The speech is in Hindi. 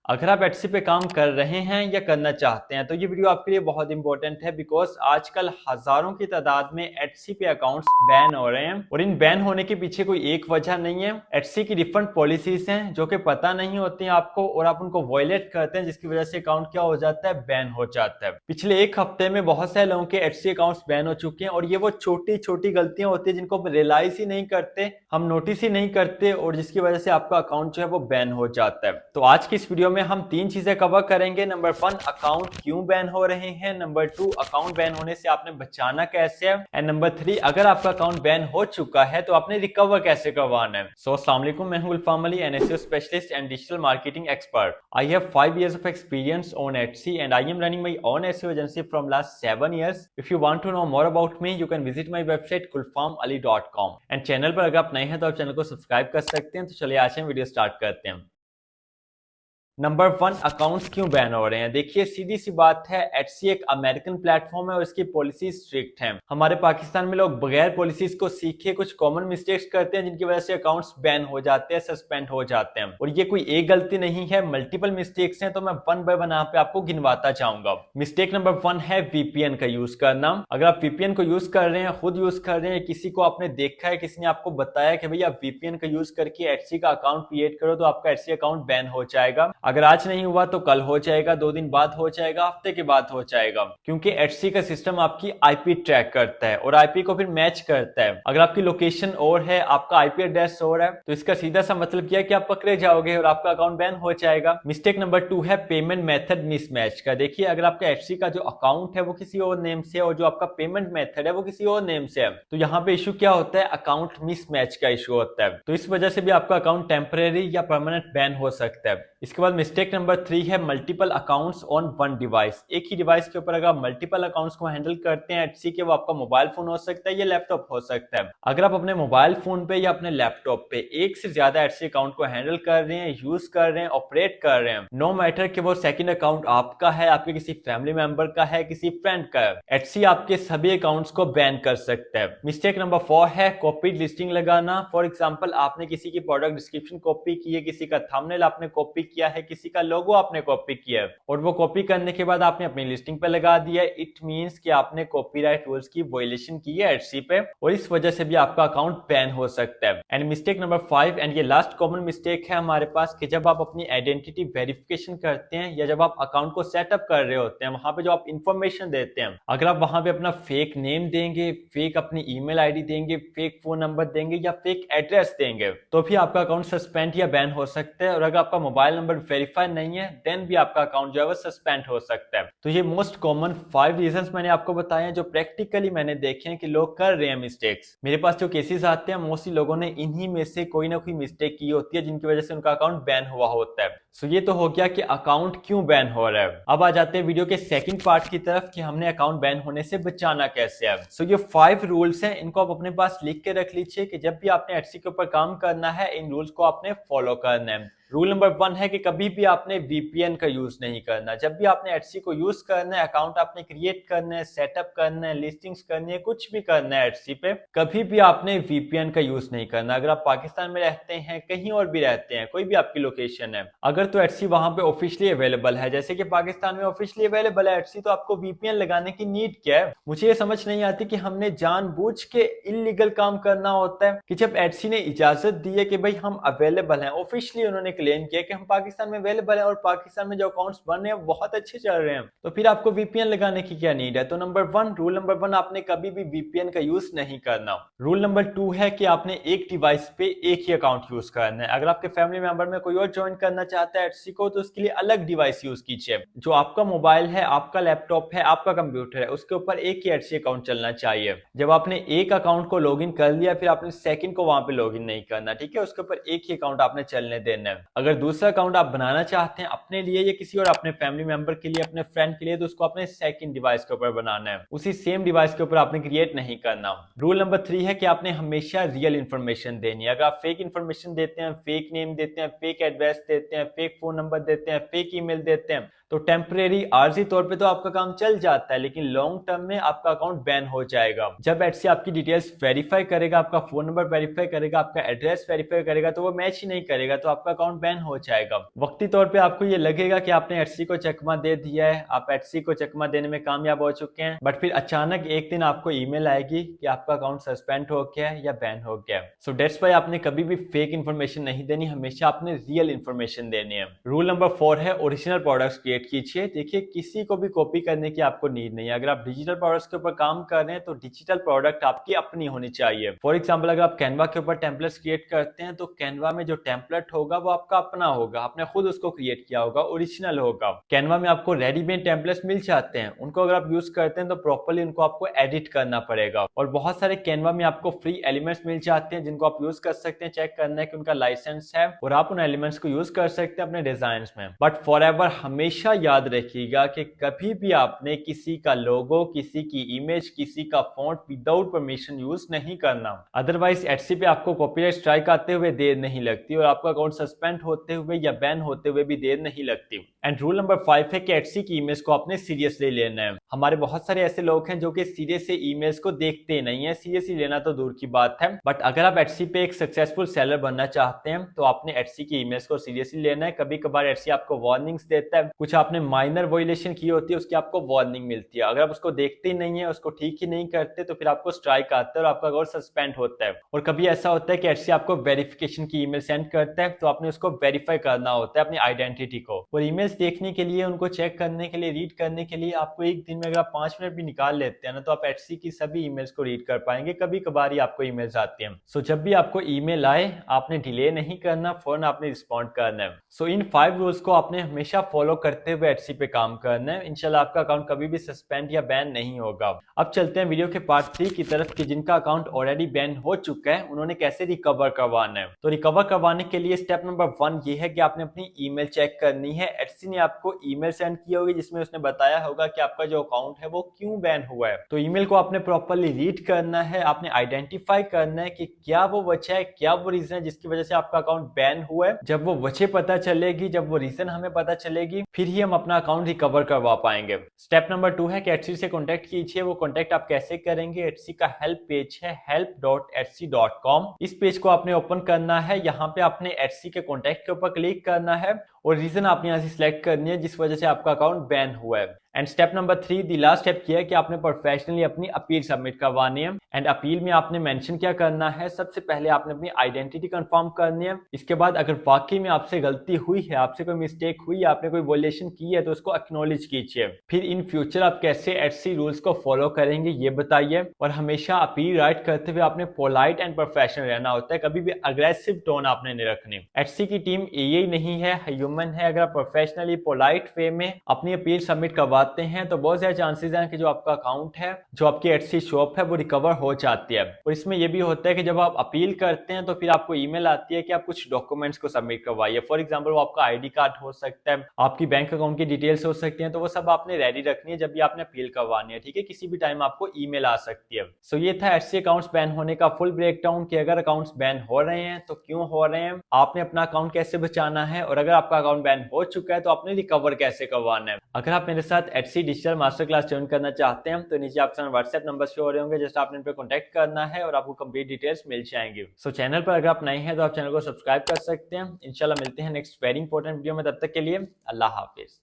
अगर आप एटसी पे काम कर रहे हैं या करना चाहते हैं तो ये वीडियो आपके लिए बहुत इंपॉर्टेंट है बिकॉज आजकल हजारों की तादाद में एटसी पे अकाउंट्स बैन हो रहे हैं और इन बैन होने के पीछे कोई एक वजह नहीं है। एटसी की डिफरेंट पॉलिसीज हैं जो कि पता नहीं होती हैं आपको और आप उनको वायलेट करते हैं जिसकी वजह से अकाउंट क्या हो जाता है, बैन हो जाता है। पिछले एक हफ्ते में बहुत सारे लोगों के एटसी अकाउंट्स बैन हो चुके हैं और ये वो छोटी छोटी गलतियां होती है जिनको हम रियलाइज ही नहीं करते, हम नोटिस ही नहीं करते और जिसकी वजह से आपका अकाउंट जो है वो बैन हो जाता है। तो आज की इस वीडियो में हम तीन चीजें कवर करेंगे। नंबर 1, अकाउंट क्यों बैन हो रहे हैं। नंबर 2, अकाउंट बैन होने से आपने बचाना कैसे है। एंड नंबर 3, अगर आपका अकाउंट बैन हो चुका है तो आपने रिकवर कैसे करवाना है। सो अस्सलाम वालेकुम, मैं हूं Gulfam Ali, an SEO specialist and digital marketing expert. I have 5 years of experience on Etsy and I am running my own SEO agency from last 7 years. If you want to know more about me, you can visit my website gulfamali.com. And channel पर अगर आप नए हैं तो आप चैनल को सब्सक्राइब कर सकते हैं। तो चलिए आज हम वीडियो स्टार्ट करते हैं। नंबर 1, अकाउंट्स क्यों बैन हो रहे हैं। देखिए सीधी सी बात है, एटसी एक अमेरिकन प्लेटफॉर्म है और इसकी पॉलिसी स्ट्रिक्ट है। हमारे पाकिस्तान में लोग बगैर पॉलिसीज को सीखे कुछ कॉमन मिस्टेक्स करते हैं जिनकी वजह से अकाउंट्स बैन हो जाते हैं, सस्पेंड हो जाते हैं। और ये कोई एक गलती नहीं है, मल्टीपल मिस्टेक्स हैं। तो मैं वन बाय वन यहाँ पे आपको गिनवाता जाऊंगा। मिस्टेक नंबर 1 है वीपीएन का यूज करना। अगर आप वीपीएन को यूज कर रहे हैं, खुद यूज कर रहे हैं, किसी को आपने देखा है, किसी ने आपको बताया कि भैया वीपीएन का यूज करके एटसी का अकाउंट क्रिएट करो तो आपका एटसी अकाउंट बैन हो जाएगा। अगर आज नहीं हुआ तो कल हो जाएगा, 2 दिन बाद हो जाएगा, हफ्ते के बाद हो जाएगा, क्योंकि एटसी का सिस्टम आपकी आईपी ट्रैक करता है और आईपी को फिर मैच करता है। अगर आपकी लोकेशन और है, आपका आईपी एड्रेस और है, तो इसका सीधा सा मतलब क्या है कि आप पकड़े जाओगे और आपका अकाउंट बैन हो जाएगा। मिस्टेक नंबर 2 है पेमेंट मेथड मिसमैच का। देखिए अगर आपका एटसी का जो अकाउंट है वो किसी और नेम से है और जो आपका पेमेंट मेथड है वो किसी और नेम से है, तो यहाँ पे इशू क्या होता है, अकाउंट मिसमैच का इशू होता है। तो इस वजह से भी आपका अकाउंट टेम्परेरी या परमानेंट बैन हो सकता है। इसके बाद मिस्टेक नंबर 3 है multiple accounts on one device. एक ही डिवाइस के ऊपर अगर आप मल्टीपल अकाउंट्स को हैंडल करते हैं एटसी के, वो आपका मोबाइल फोन हो सकता है या लैपटॉप हो सकता है। अगर आप अपने मोबाइल फोन पे या अपने लैपटॉप पे एक से ज्यादा एटसी अकाउंट को हैंडल कर रहे हैं, यूज कर रहे हैं, ऑपरेट कर रहे हैं, नो मैटर कि वो सेकंड अकाउंट आपका है, आपके किसी फैमिली मेंबर का है, किसी फ्रेंड का है, एटसी आपके सभी अकाउंट्स को बैन कर सकता है। मिस्टेक नंबर 4 है कॉपीड लिस्टिंग लगाना। फॉर एग्जाम्पल आपने किसी की प्रोडक्ट डिस्क्रिप्शन कॉपी की है, किसी का थंबनेल आपने कॉपी किया है, किसी का लोगो आपने कॉपी किया है और वो कॉपी करने के बाद आपने अपनी लिस्टिंग पे लगा दिया है। इट मींस कि आपने कॉपीराइट रूल्स की वायलेशन की है एटसी पे और इस वजह से भी आपका अकाउंट बैन हो सकता है। एंड मिस्टेक नंबर 5 एंड ये लास्ट कॉमन मिस्टेक है हमारे पास कि जब आप अपनी आइडेंटिटी वेरिफिकेशन करते हैं या जब आप अकाउंट को सेटअप कर रहे होते हैं, वहां पे जो आप इंफॉर्मेशन देते हैं, अगर आप वहां पे अपना फेक नेम देंगे, फेक अपनी ईमेल आईडी देंगे, फेक फोन नंबर देंगे या फेक एड्रेस देंगे, तो भी आपका अकाउंट सस्पेंड या बैन हो सकता है। और अगर आपका मोबाइल नंबर वेरीफाई नहीं है देन भी आपका अकाउंट जो है वो सस्पेंड हो सकता है। तो ये मोस्ट कॉमन 5 रीजंस मैंने आपको बताए हैं जो प्रैक्टिकली मैंने देखे हैं कि लोग कर रहे हैं मिस्टेक्स। मेरे पास जो केसेस आते हैं मोस्टली लोगों ने इन्हीं में से कोई ना कोई मिस्टेक की होती है जिनकी वजह से उनका अकाउंट बैन हुआ होता है। सो ये तो हो गया कि अकाउंट क्यों बैन हो रहा है। अब आ जाते हैं वीडियो के सेकंड पार्ट की तरफ कि हमने अकाउंट बैन होने से बचाना कैसे है। सो ये 5 रूल्स हैं, इनको आप अपने पास लिख के रख लीजिए कि जब भी आपने एटसी के ऊपर काम करना है इन रूल्स को आपने फॉलो करना है। रूल नंबर 1 है कि कभी भी आपने वीपीएन का यूज नहीं करना। जब भी आपने एटसी को यूज करना है, अकाउंट आपने क्रिएट करना है, सेटअप करना है, लिस्टिंग्स करनी है, कुछ भी करना है एटसी पे, कभी भी आपने वीपीएन का यूज नहीं करना। अगर आप पाकिस्तान में रहते हैं, कहीं और भी रहते हैं, कोई भी आपकी लोकेशन है, अगर तो एटसी वहां पे ऑफिशियली अवेलेबल है, जैसे कि पाकिस्तान में ऑफिशियली अवेलेबल है एटसी, तो आपको वीपीएन लगाने की नीड क्या है। मुझे ये समझ नहीं आती कि हमने जानबूझ के इलीगल काम करना होता है कि जब एटसी ने इजाजत दी है कि भाई हम अवेलेबल हैं, ऑफिशियली उन्होंने क्लेम किया कि हम पाकिस्तान में अवेलेबल हैं और पाकिस्तान में जो अकाउंट्स बन रहे हैं बहुत अच्छे चल रहे हैं, तो फिर आपको वीपीएन लगाने की क्या नीड है। तो रूल नंबर 1 आपने कभी भी वीपीएन का यूज नहीं करना। रूल नंबर 2 है कि आपने एक डिवाइस पे एक ही अकाउंट यूज करना है। अगर आपके फैमिली मेंबर में कोई और ज्वाइन करना चाहता है एटसी को तो उसके लिए अलग डिवाइस यूज कीजिए। जो आपका मोबाइल है, आपका लैपटॉप है, आपका कंप्यूटर है, उसके ऊपर एक ही एटसी अकाउंट चलना चाहिए। जब आपने एक अकाउंट को लॉगिन कर लिया फिर आपने सेकंड को वहां पे लॉगिन नहीं करना, ठीक है। उसके ऊपर एक ही अकाउंट आपने चलने देना है। अगर दूसरा अकाउंट आप बनाना चाहते हैं अपने लिए या किसी और अपने फैमिली मेंबर के लिए, अपने फ्रेंड के लिए, तो उसको अपने सेकंड डिवाइस के ऊपर बनाना है, उसी सेम डिवाइस के ऊपर आपने क्रिएट नहीं करना। रूल नंबर 3 है कि आपने हमेशा रियल इंफॉर्मेशन देनी है। अगर आप फेक इंफॉर्मेशन देते हैं, फेक नेम देते हैं, फेक एड्रेस देते हैं, फेक फोन नंबर देते हैं, फेक ईमेल देते हैं, तो टेम्परेरी आर्जी तौर पे तो आपका काम चल जाता है, लेकिन लॉन्ग टर्म में आपका अकाउंट बैन हो जाएगा। जब एचसी आपकी डिटेल्स वेरीफाई करेगा, आपका फोन नंबर वेरीफाई करेगा, आपका एड्रेस वेरीफाई करेगा, तो वो मैच ही नहीं करेगा तो आपका अकाउंट बैन हो जाएगा। वक्ती तौर पे आपको ये लगेगा कि आपने एचसी को चकमा दे दिया है, आप एचसी को चकमा देने में कामयाब हो चुके हैं, बट फिर अचानक एक दिन आपको ईमेल आएगी कि आपका अकाउंट सस्पेंड हो गया है या बैन हो गया है। सो दैट्स व्हाई आपने कभी भी फेक इन्फॉर्मेशन नहीं देनी, हमेशा आपने रियल इन्फॉर्मेशन देनी है। रूल नंबर 4 है ओरिजिनल प्रोडक्ट्स क्रिएट कीजिए। देखिए, किसी को भी कॉपी करने की आपको नीड नहीं है। अगर आप डिजिटल प्रोडक्ट्स के ऊपर काम कर रहे हैं तो डिजिटल प्रोडक्ट आपकी अपनी होनी चाहिए। फॉर एग्जाम्पल, अगर आप कैनवा के ऊपर टेम्पलेट्स क्रिएट करते हैं तो कैनवा में जो टेम्पलेट होगा वो आपका अपना होगा, आपने खुद उसको क्रिएट किया होगा, ओरिजिनल होगा। कैनवा में आपको रेडीमेड टेम्पलेट्स मिल जाते हैं, उनको अगर आप यूज करते हैं तो प्रॉपर्ली उनको आपको एडिट करना पड़ेगा। और बहुत सारे कैनवा में आपको फ्री एलिमेंट्स मिल जाते हैं जिनको आप यूज कर सकते हैं, चेक करना है कि उनका लाइसेंस है और आप उन एलिमेंट्स को यूज कर सकते हैं अपने डिजाइन में। बट फॉरएवर हमेशा याद रखिएगा कि कभी भी आपने किसी का लोगो, किसी की इमेज, किसी का फॉन्ट विदाउट परमिशन यूज नहीं करना, अदरवाइज एटसी पे आपको कॉपीराइट स्ट्राइक आते हुए देर नहीं लगती और आपका अकाउंट सस्पेंड होते हुए या बैन होते हुए भी देर नहीं लगती। एंड रूल नंबर 5 है कि एटसी की इमेज को आपने सीरियसली लेना है। हमारे बहुत सारे ऐसे लोग हैं जो कि सीरियस से ईमेल्स को देखते नहीं है, सीरियसली लेना तो दूर की बात है। बट अगर आप एटसी पे एक सक्सेसफुल सेलर बनना चाहते हैं तो आपने एटसी की ईमेल्स को सीरियसली लेना है। कभी कभार एटसी आपको वार्निंग्स देता है, कुछ आपने माइनर वायलेशन की होती है उसकी आपको वार्निंग मिलती है। अगर आप उसको देखते ही नहीं है, उसको ठीक ही नहीं करते, तो फिर आपको स्ट्राइक आता है और आपका अकाउंट सस्पेंड होता है। और कभी ऐसा होता है कि एटसी आपको वेरिफिकेशन की ईमेल सेंड करता है, तो आपने उसको वेरीफाई करना होता है अपनी आइडेंटिटी को। और ईमेल्स देखने के लिए, उनको चेक करने के लिए, रीड करने के लिए आपको एक दिन में अगर आप 5 मिनट भी निकाल लेते हैं ना, तो आप एटसी की सभी ईमेल्स को रीड कर पाएंगे। कभी कभार ही आपको ईमेल्स आती हैं। सो जब भी आपको ईमेल आए, आपने डिले नहीं करना, फौरन आपने रिस्पॉन्ड करना है। सो इन 5 रूल्स को आपने हमेशा फॉलो करते हुए एटसी पे काम करना है। इंशाल्लाह आपका अकाउंट कभी भी सस्पेंड या बैन नहीं होगा। अब चलते हैं वीडियो के पार्ट 3 की तरफ कि जिनका अकाउंट ऑलरेडी बैन हो चुका है उन्होंने कैसे रिकवर करवाना है। तो रिकवर करवाने के लिए स्टेप नंबर 1 ये है कि आपने अपनी ईमेल चेक करनी है। एटसी ने आपको ईमेल सेंड की होगी जिसमें उसने बताया होगा कि आपका जो अकाउंट है वो क्यों बैन हुआ है। तो ईमेल को आपने प्रॉपर्ली रीड करना है, आपने आइडेंटिफाई करना है कि क्या वो वजह है, क्या वो रीजन है जिसकी वजह से आपका अकाउंट बैन हुआ है। जब वो वजह पता चलेगी, जब वो रीजन हमें पता चलेगी, फिर ही हम अपना अकाउंट रिकवर करवा पाएंगे। स्टेप नंबर 2 है कि एटसी से कॉन्टेक्ट कीजिए। वो कॉन्टेक्ट आप कैसे करेंगे? एटसी का हेल्प पेज है help.etsy.com। इस पेज को आपने ओपन करना है। यहाँ पे आपने एटसी के कॉन्टेक्ट के ऊपर क्लिक करना है और रीजन आपने यहाँ से सिलेक्ट करनी है जिस वजह से आपका अकाउंट बैन हुआ है। And step number 3, the last step किया है कि आपने प्रोफेशनली अपनी अपील सबमिट करवानी है। एंड अपील में आपने मेंशन क्या करना है? सबसे पहले आपने अपनी आइडेंटिटी कंफर्म करनी है। इसके बाद अगर वाकई में आपसे गलती हुई है, आपसे कोई मिस्टेक हुई है, आपने कोई वॉयलेशन की है, तो उसको एक्नॉलेज कीजिए। फिर इन फ्यूचर आप कैसे एटसी रूल्स को फॉलो करेंगे ये बताइए। और हमेशा अपील राइट करते हुए आपने पोलाइट एंड प्रोफेशनल रहना होता है, कभी भी अग्रेसिव टोन आपने नहीं रखनी। एटसी की टीम एआई नहीं है, ह्यूमन है। अगर आप प्रोफेशनली पोलाइट वे में अपनी अपील सबमिट करवाते हैं तो बहुत सारे चांसेस हैं कि जो आपका अकाउंट है, जो आपकी एटसी शॉप है, वो रिकवर हो जाती है। और इसमें यह भी होता है कि जब आप अपील करते हैं तो फिर आपको ईमेल आती है कि आप कुछ डॉक्यूमेंट्स को सबमिट करवाइए। फॉर एग्जांपल, वो आपका आईडी कार्ड हो सकता है, आपकी बैंक अकाउंट की डिटेल्स हो सकती हैं, तो वो सब आपने रेडी रखनी है जब भी आपने अपील करवानी है। ठीक है, किसी भी टाइम आपको ईमेल आ सकती है। सो ये था एटसी अकाउंट्स बैन होने का फुल ब्रेकडाउन कि अगर अकाउंट्स बैन हो रहे हैं तो क्यों हो रहे हैं, आपने अपना अकाउंट कैसे बचाना है, और अगर आपका अकाउंट बैन हो चुका है तो आपने रिकवर कैसे करवाना है। अगर आप मेरे साथ Etsy digital master class join करना चाहते हैं तो नीचे आपके सामने व्हाट्सएप नंबर शो हो रहे होंगे, जस्ट आपने इन पर कॉन्टैक्ट करना है और आपको कंप्लीट डिटेल्स मिल जाएंगी। सो चैनल पर अगर आप नए हैं तो आप चैनल को सब्सक्राइब कर सकते हैं। इंशाल्लाह मिलते हैं नेक्स्ट वेरी इंपॉर्टेंट वीडियो में, तब तक के लिए अल्लाह हाफिज।